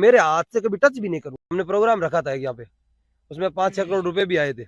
मेरे हाथ से कभी टच भी नहीं करूँ। हमने प्रोग्राम रखा था यहाँ पे, उसमें 5-6 करोड़ रुपए भी आए थे।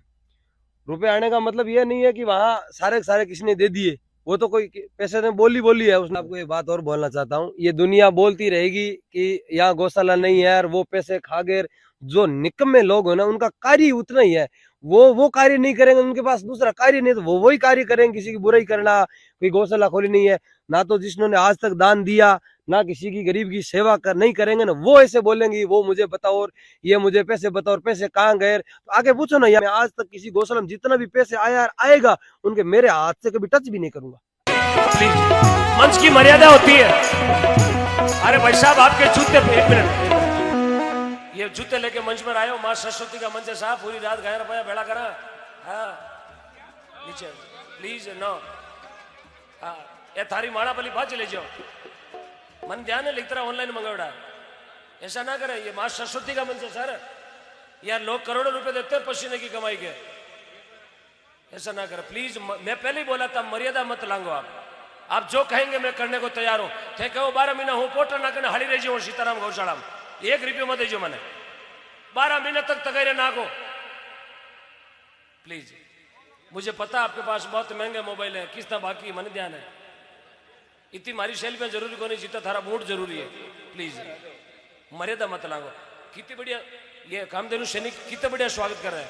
रुपए आने का मतलब ये नहीं है कि वहाँ सारे सारे किसी ने दे दिए, वो तो कोई पैसे ने बोली है उसने। आपको एक बात और बोलना चाहता हूँ, ये दुनिया बोलती रहेगी कि यहाँ गौशाला नहीं है और वो पैसे खा गए। जो निकम्मे लोग हैं ना, उनका कार्य उतना ही है, वो कार्य नहीं करेंगे, उनके पास दूसरा कार्य नहीं, तो वो वही कार्य करेंगे, किसी की बुराई करना। कोई गौशाला खोली नहीं है ना, तो जिन्होंने आज तक दान दिया ना, किसी की गरीब की सेवा कर नहीं करेंगे ना, वो ऐसे बोलेंगे वो मुझे बताओ और ये मुझे पैसे बताओ, और पैसे कहाँ गए तो आगे पूछो ना। यार आज तक किसी गौशाला में जितना भी पैसे आया आएगा, उनके मेरे हाथ से कभी टच भी नहीं करूंगा। प्लीज, मंच की मर्यादा होती है। अरे भाई साहब, आपके जूते, एक मिनट, ये जूते लेके मंच पर आए हो, माँ सरस्वती का मंच है साहब, पूरी रात गाय रुपया बेड़ा करा। हाँ नीचे प्लीज, नो। हाँ, ये थारी माड़ा बली बाज ले जाओ, मन ध्यान है, लिख तरह ऑनलाइन मंगवाड़ा, ऐसा ना करे। ये माँ सरस्वती का मंच है सर, यार लोग करोड़ों रुपए देते हैं पसीने की कमाई के, ऐसा ना करे प्लीज। मैं पहले ही बोला था, मर्यादा मत लांगो आप जो कहेंगे मैं करने को तैयार हूं। थे कहो 12 महीना हूं पोटर ना करने हड़ी रही सीताराम गौशाला में, 1 रुपये मत दीजिए मैंने, 12 महीने तक तगैरे ना को प्लीज। मुझे पता आपके पास बहुत महंगे मोबाइल है, किस्ता बाकी मन ध्यान है, इतनी मारी शैली में जरूरी को नहीं, जीता थारा बूट जरूरी है। प्लीज मर्यादा मत लांगो। कितनी बढ़िया ये कामधेनु सैनिक, कितना बढ़िया स्वागत कर रहे हैं,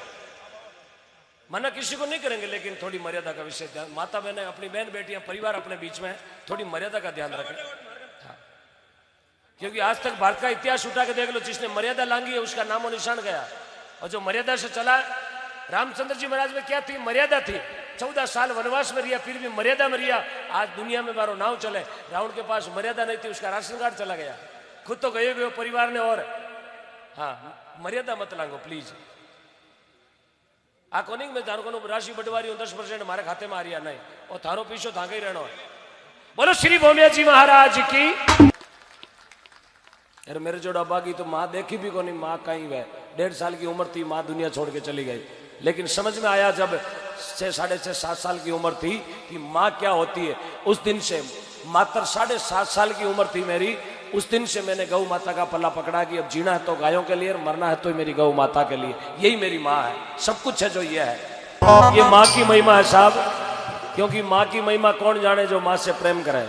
मना किसी को नहीं करेंगे, लेकिन थोड़ी मर्यादा का विषय ध्यान। माता बहने, अपनी बहन बेटियां, परिवार अपने बीच में, थोड़ी मर्यादा का ध्यान रखें। हाँ, क्योंकि आज तक भारत का इतिहास उठा के देख लो, जिसने मर्यादा लांगी है उसका नामो निशान गया, और जो मर्यादा से चला, रामचंद्र जी महाराज में क्या थी, मर्यादा थी। 14 साल वनवास में रिया, फिर भी मर्यादा में रिया। आज दुनिया में बारो नाव चले, रावण के पास मर्यादा नहीं थी, उसका राशन कार्ड चला गया, खुद तो गए परिवार ने। और हाँ, मर्यादा मत लांगो प्लीज। आ कोनी मैं तारो को राशि बटवारी हूं 10% हमारे खाते में आ रहा नहीं, और थारो पीछो थाके ही रहना है। बोलो श्री भोमिया जी महाराज की। अरे मेरे जो डब्बा की तो माँ देखी भी कोनी, माँ कहीं वह 1.5 साल की उम्र थी, माँ दुनिया छोड़ के चली गई। लेकिन समझ में आया जब 6, 6.5, 7 साल की उम्र थी कि माँ क्या होती है। उस दिन से, मात्र 7.5 साल की उम्र थी मेरी, उस दिन से मैंने गौ माता का पल्ला पकड़ा कि अब जीना है तो गायों के लिए, मरना है तो मेरी गौ माता के लिए। यही मेरी माँ है, सब कुछ है जो ये है, ये माँ की महिमा है साहब। क्योंकि माँ की महिमा कौन जाने जो माँ से प्रेम करे।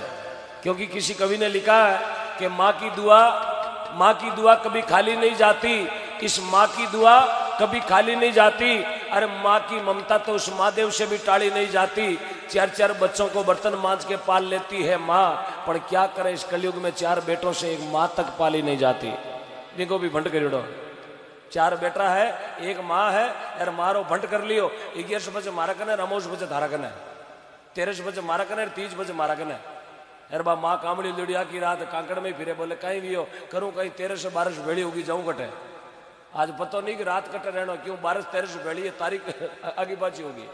क्योंकि किसी कवि ने लिखा है कि माँ की दुआ कभी खाली नहीं जाती, इस माँ की दुआ कभी खाली नहीं जाती। अरे माँ की ममता तो उस महादेव से भी टाली नहीं जाती। 4-4 बच्चों को बर्तन मांज के पाल लेती है माँ, पर क्या करे इस कलयुग में 4 बेटों से एक माँ तक पाली नहीं जाती। देखो भी भंड करियो, 4 बेटा है, एक माँ है, यार मारो भंड कर लियो। 11 बजे मारा कने, रमोश बजे धारा कने, 13 बजे मारा कने, 30 बजे मारा कने। यार बा माँ कामड़ी लुड़िया की रात कांकड़ में फिरे, बोले कहीं भी हो करूँ, कहीं 13 से 12 भेड़ी होगी, जाऊँ कटे। आज पता नहीं कि रात कटे रहना, क्यों 12 से 13 भेड़ी है, तारीख आगे पाछी होगी।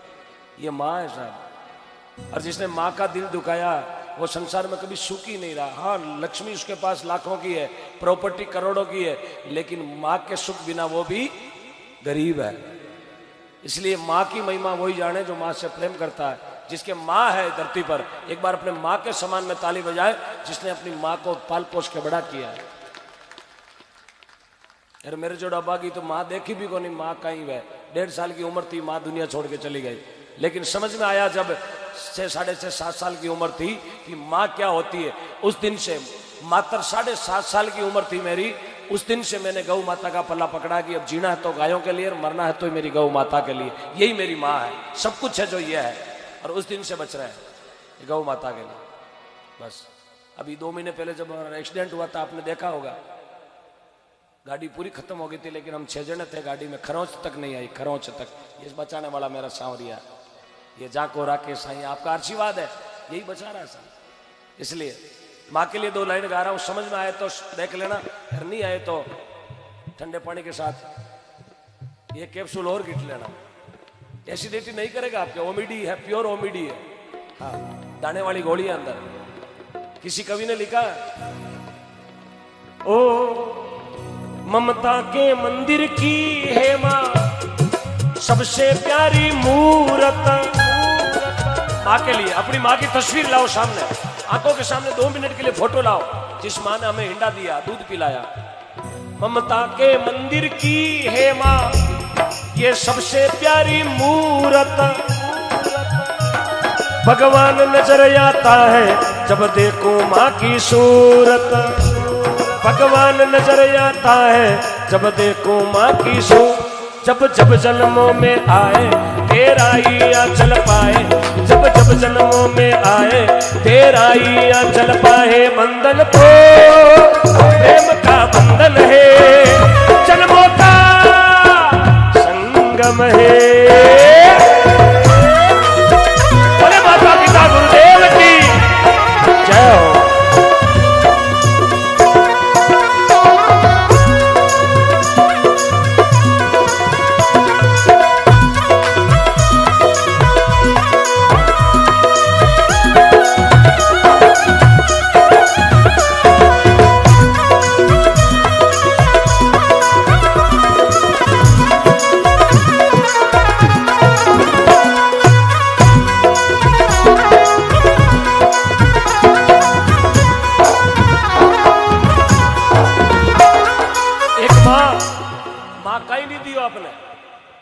ये माँ है साहब, और जिसने माँ का दिल दुखाया वो संसार में कभी सुखी नहीं रहा। हाँ, लक्ष्मी उसके पास लाखों की है, प्रॉपर्टी करोड़ों की है, लेकिन माँ के सुख बिना वो भी गरीब है। इसलिए माँ की महिमा वही जाने जो माँ से प्रेम करता है। जिसके माँ है धरती पर, एक बार अपने माँ के समान में ताली बजाए, जिसने अपनी माँ को पाल पोस के बड़ा किया है। अरे मेरे जो डब्बा की तो माँ देखी भी कोनी, माँ कहीं वह 1.5 साल की उम्र थी, माँ दुनिया छोड़ के चली गई। लेकिन समझ में आया जब 6, 6.5, 7 साल की उम्र थी कि माँ क्या होती है। उस दिन से, मात्र 7.5 साल की उम्र थी मेरी, उस दिन से मैंने गौ माता का पल्ला पकड़ा कि अब जीना है तो गायों के लिए, मरना है तो मेरी गौ माता के लिए। यही मेरी माँ है, सब कुछ है जो ये है, और उस दिन से बच रहे हैं गौ माता के लिए। बस अभी 2 महीने पहले जब हमारा एक्सीडेंट हुआ था, आपने देखा होगा, गाड़ी पूरी खत्म हो गई थी, लेकिन हम 6 जने थे गाड़ी में, खरोंच तक नहीं आई, खरोंच तक। ये बचाने वाला मेरा सांवरिया, ये जाको राकेश साईं, आपका आशीर्वाद है, यही बचा रहा है साहब। इसलिए माँ के लिए 2 लाइन गा रहा हूँ, समझ में आए तो देख लेना, अगर नहीं आए तो ठंडे पानी के साथ ये कैप्सूल और गिट लेना, एसिडिटी नहीं करेगा आपके। ओमिडी है, प्योर ओमिडी है, हाँ, दाने वाली गोली है अंदर। किसी कवि ने लिखा, ओ ममता के मंदिर की है माँ सबसे प्यारी मूरत। माँ के लिए अपनी माँ की तस्वीर लाओ सामने, आंखों के सामने 2 मिनट के लिए फोटो लाओ, जिस माँ ने हमें हिंडा दिया, दूध पिलाया। ममता के मंदिर की है माँ, ये सबसे प्यारी मूरत। भगवान नजर आता है जब देखो माँ की सूरत। भगवान नजर आता है जब देखो माँ की सूरत। जब जब जन्मों में आए तेरा ही आंचल पाए, जब जब जन्मों में आए तेरा ही आंचल पाए। बंधन तो प्रेम का बंधन है, जन्मों का संगम है। बोले माता पिता गुरुदेव की जय हो।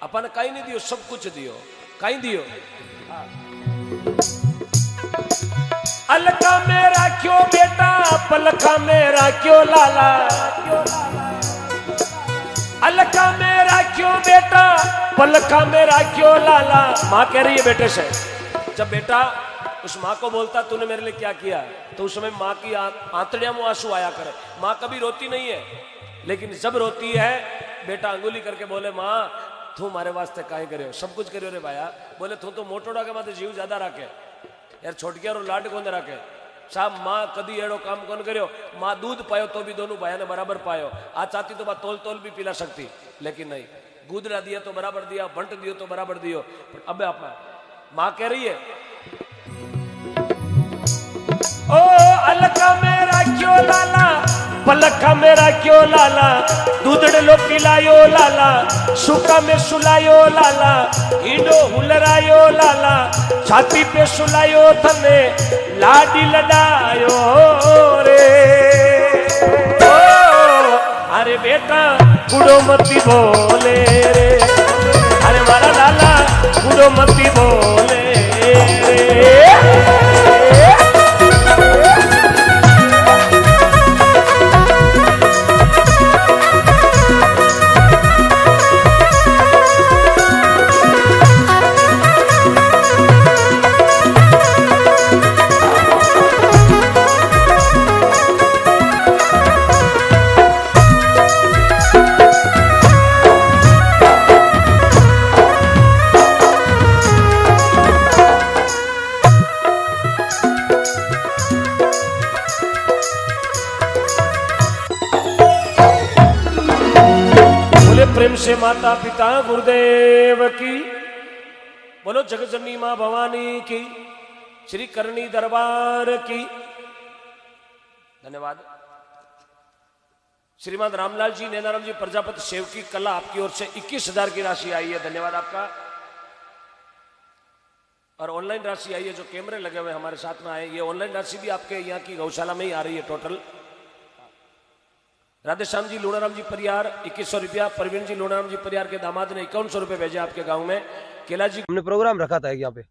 अपन कहीं नहीं दियो, सब कुछ दियो, कहीं दियो। अलका मेरा क्यों बेटा, पलका मेरा क्यों लाला। अलका मेरा क्यों बेटा, पलका मेरा क्यों लाला। माँ कह रही है बेटे से, जब बेटा उस माँ को बोलता तूने मेरे लिए क्या किया, तो उस समय माँ की आंतड़ियों में आंसू आया करे। माँ कभी रोती नहीं है, लेकिन जब रोती है बेटा अंगुली करके बोले माँ तू मारे वास्ते काहे करे, सब कुछ करियो रे भाया। बोले तू तो मोटोड़ा के माथे जीव ज्यादा राखे यार, छोटकिया रो लाड कोने राखे साहब। माँ कदी एड़ो काम कौन करियो, माँ दूध पायो तो भी दोनों भाया ने बराबर पायो। आ चाहती तो बात तोल तोल भी पिला सकती, लेकिन नहीं, गुदरा दिया तो बराबर दिया, बंट दियो तो बराबर दियो। अब आप माँ कह रही है ओ अलका मेरा क्यों लाला, पलका मेरा क्यों लाला। दूधड़ लो पिलायो लाला, सुका में सुलायो लाला। ईंडो हुलरायो लाला, छाती पे सुलायो थने लाडी लडायो रे। ओ अरे बेटा बुढ़ो मती बोले रे, अरे मारा लाला बुढ़ो मती बोले रे। प्रेम से माता पिता गुरुदेव की, बोलो जगजननी मां भवानी की, श्री करणी दरबार की। धन्यवाद। श्रीमान रामलाल जी, नैनाराम जी प्रजापति सेव की कला आपकी ओर से 21,000 की राशि आई है, धन्यवाद आपका। और ऑनलाइन राशि आई है, जो कैमरे लगे हुए हमारे साथ में आए, ये ऑनलाइन राशि भी आपके यहाँ की गौशाला में ही आ रही है टोटल। राधेश्याम जी लूणाराम जी परियार 2100 रुपया। प्रवीण जी लूणाराम जी परियार के दामाद ने 5100 रुपए भेजे आपके गांव में। केला जी, हमने प्रोग्राम रखा था यहाँ पे।